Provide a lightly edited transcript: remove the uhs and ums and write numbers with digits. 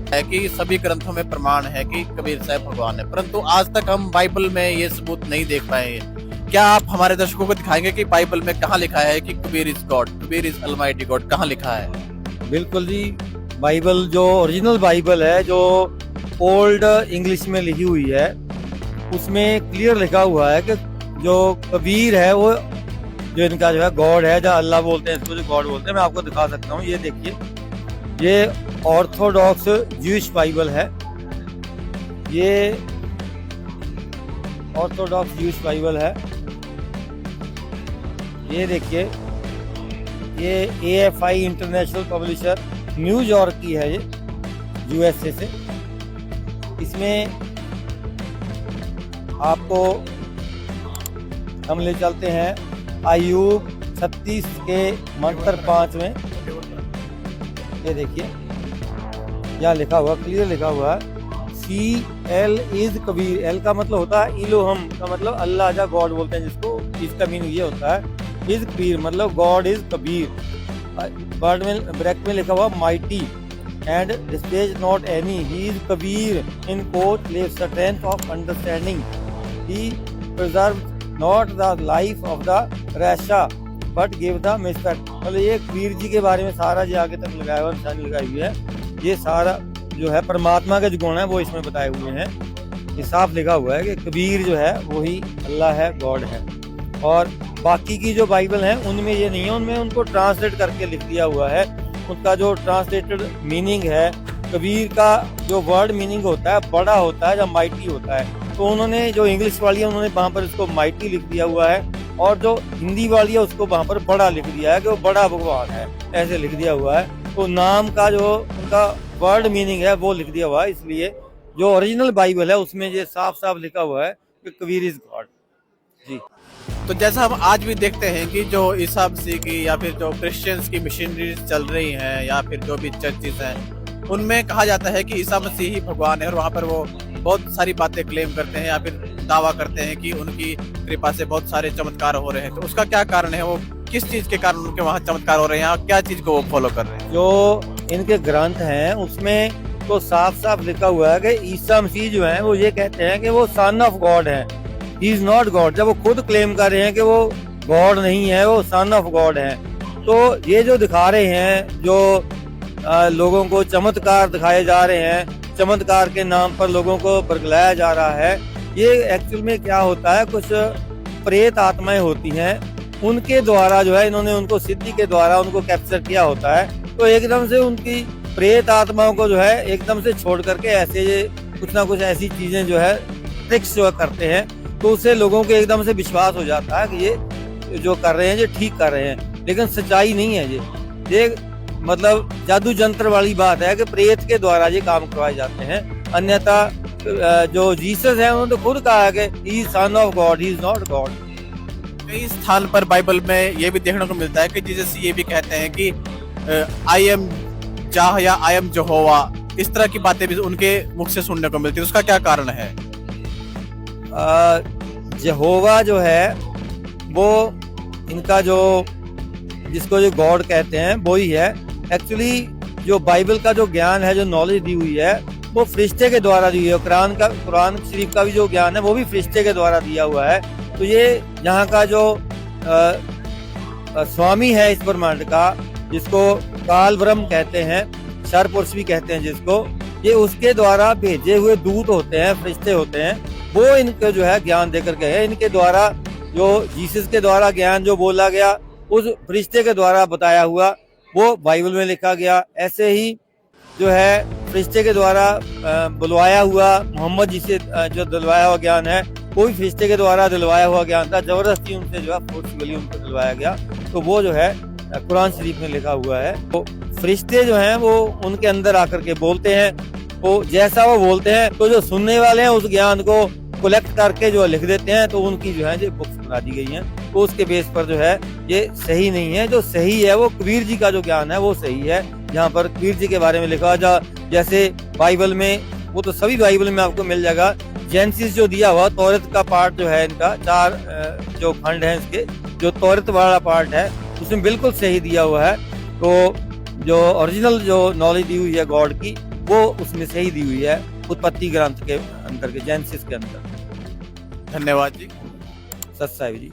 है कि सभी ग्रंथों में प्रमाण है कि कबीर साहब भगवान है, परंतु आज तक हम बाइबल में ये सबूत नहीं देख पाए हैं। क्या आप हमारे दर्शकों को दिखाएंगे कि बाइबल में कहाँ लिखा है कि Kabir is God, Kabir is Almighty God, कहाँ लिखा है? बिल्कुल जी। बाइबल जो ओरिजिनल बाइबल है, जो ओल्ड इंग्लिश में लिखी हुई है, उसमें क्लियर लिखा हुआ है कि जो कबीर है वो जो इनका जो है गॉड है, जो अल्लाह बोलते हैं इसको, जो गॉड बोलते हैं। मैं आपको दिखा सकता हूँ, ये देखिए, ये ऑर्थोडॉक्स ज्यूइश बाइबल है। ये ऑर्थोडॉक्स ज्यूइश बाइबल है। ये देखिए, ये AFI इंटरनेशनल पब्लिशर न्यूयॉर्क की है, ये USA से। इसमें आपको हम ले चलते हैं आयुब 36 के मंत्र 5 में। ये देखिए, यहाँ लिखा हुआ, क्लियर लिखा हुआ है, CL इज कबीर। एल का मतलब होता है इलोहम, का मतलब अल्लाह या गॉड बोलते हैं जिसको। इसका मीनिंग ये होता है इज कबीर, मतलब गॉड इज कबीर। वर्ड में ब्रैकेट में लिखा हुआ mighty and displays not any, he is Kabir in quote live strength of understanding, he preserve not the life of the रैशा बट गिव द मिस्पेक्ट। मतलब ये कबीर जी के बारे में सारा जो आगे तक लगाया हुआ, निशानी लगाई हुई है, ये सारा जो है परमात्मा के जो गुण है वो इसमें बताए हुए हैं। ये साफ लिखा हुआ है कि कबीर जो है वही अल्लाह है, गॉड है। और बाकी की जो बाइबल है उनमें ये नहीं है, उनमें उनको ट्रांसलेट करके लिख दिया हुआ है। उनका जो ट्रांसलेटेड मीनिंग है, कबीर का जो वर्ड मीनिंग होता है बड़ा होता है या माइटी होता है, तो उन्होंने जो इंग्लिश वाली है उन्होंने वहाँ पर इसको माइटी लिख दिया हुआ है, और जो हिंदी वाली है उसको वहाँ पर बड़ा लिख दिया है कि वो बड़ा भगवान है, ऐसे लिख दिया हुआ है। तो नाम का जो उनका वर्ड मीनिंग है वो लिख दिया हुआ है। इसलिए जो ओरिजिनल बाइबल है उसमें ये साफ साफ लिखा हुआ है कि कबीर इज गॉड जी। तो जैसा हम आज भी देखते हैं कि जो ईसा मसीह की या फिर जो क्रिश्चियंस की मिशनरीज चल रही हैं या फिर जो भी चर्चेस हैं, उनमें कहा जाता है कि ईसा मसीह ही भगवान है, और वहाँ पर वो बहुत सारी बातें क्लेम करते हैं या फिर दावा करते हैं कि उनकी कृपा से बहुत सारे चमत्कार हो रहे हैं। तो उसका क्या कारण है? वो किस चीज के कारण उनके वहाँ चमत्कार हो रहे हैं, क्या चीज को वो फॉलो कर रहे हैं? जो इनके ग्रंथ हैं उसमें तो साफ साफ लिखा हुआ है कि ईसा मसीह जो है वो ये कहते हैं कि वो सन ऑफ गॉड है, ही इज नॉट गॉड। जब वो खुद क्लेम कर रहे हैं कि वो गॉड नहीं है, वो सन ऑफ गॉड है, तो ये जो दिखा रहे हैं, जो लोगों को चमत्कार दिखाए जा रहे हैं, चमत्कार के नाम पर लोगों को बरगलाया जा रहा है, ये एक्चुअल में क्या होता है, कुछ प्रेत आत्माएं होती हैं, उनके द्वारा जो है इन्होंने उनको सिद्धि के द्वारा उनको कैप्चर किया होता है। तो एकदम से उनकी प्रेत आत्माओं को जो है एकदम से छोड़ करके ऐसे ये कुछ ना कुछ ऐसी चीजें जो है ट्रिक्स जो करते हैं, तो उससे लोगों को एकदम से विश्वास हो जाता है कि ये जो कर रहे हैं ये ठीक कर रहे हैं, लेकिन सच्चाई नहीं है। ये मतलब जादू जंत्र वाली बात है कि प्रेत के द्वारा ये काम करवाए जाते हैं। अन्यथा जो जीसस है उन्होंने तो खुद कहा है कि he is son of God, he is not God. कई स्थान पर बाइबल में ये भी देखने को मिलता है कि जीसस ये भी कहते हैं कि आई एम जाह या आई एम यहोवा, इस तरह की बातें भी उनके मुख से सुनने को मिलती है। उसका क्या कारण है? यहोवा जो है वो इनका जो जिसको जो गॉड कहते हैं वो ही है। एक्चुअली जो बाइबल का जो ज्ञान है, जो नॉलेज दी हुई है, वो फरिश्ते के द्वारा दी हुई है। कुरान शरीफ का भी जो ज्ञान है वो भी फरिश्ते के द्वारा दिया हुआ है। तो ये यहाँ का जो स्वामी है इस ब्रह्मांड का, जिसको काल ब्रह्म कहते हैं, सरपुरुष भी कहते हैं जिसको, ये उसके द्वारा भेजे हुए दूत होते हैं, फरिश्ते होते हैं, वो इनको जो है ज्ञान देकर गए। इनके द्वारा जो जीसस के द्वारा ज्ञान जो बोला गया, उस फरिश्ते के द्वारा बताया हुआ वो बाइबल में लिखा गया। ऐसे ही जो है फरिश्ते के द्वारा बुलवाया हुआ मोहम्मद जी से जो दिलवाया हुआ ज्ञान है, वो भी फरिश्ते के द्वारा दिलवाया हुआ ज्ञान था, जबरदस्ती उनसे जो है फोर्सफुली उनको दिलवाया गया। तो वो जो है कुरान शरीफ में लिखा हुआ है। तो फरिश्ते जो हैं वो उनके अंदर आकर के बोलते हैं, तो जैसा वो बोलते हैं तो जो सुनने वाले हैं उस ज्ञान को कलेक्ट करके जो लिख देते हैं, तो उनकी जो है जो बुक्स बना दी गई हैं। तो उसके बेस पर जो है ये सही नहीं है। जो सही है वो कबीर जी का जो ज्ञान है वो सही है। यहाँ पर कबीर जी के बारे में लिखा जैसे बाइबल में, वो तो सभी बाइबल में आपको मिल जाएगा। जेनेसिस जो दिया हुआ तौरत का पार्ट जो है, इनका 4 जो खंड है इसके, जो तौरत वाला पार्ट है उसमें बिल्कुल सही दिया हुआ है। तो जो ओरिजिनल जो नॉलेज दी हुई है गॉड की, वो उसमें सही दी हुई है उत्पत्ति ग्रंथ के अंदर के जेनेसिस के अंदर। धन्यवाद जी। सत साहिब जी।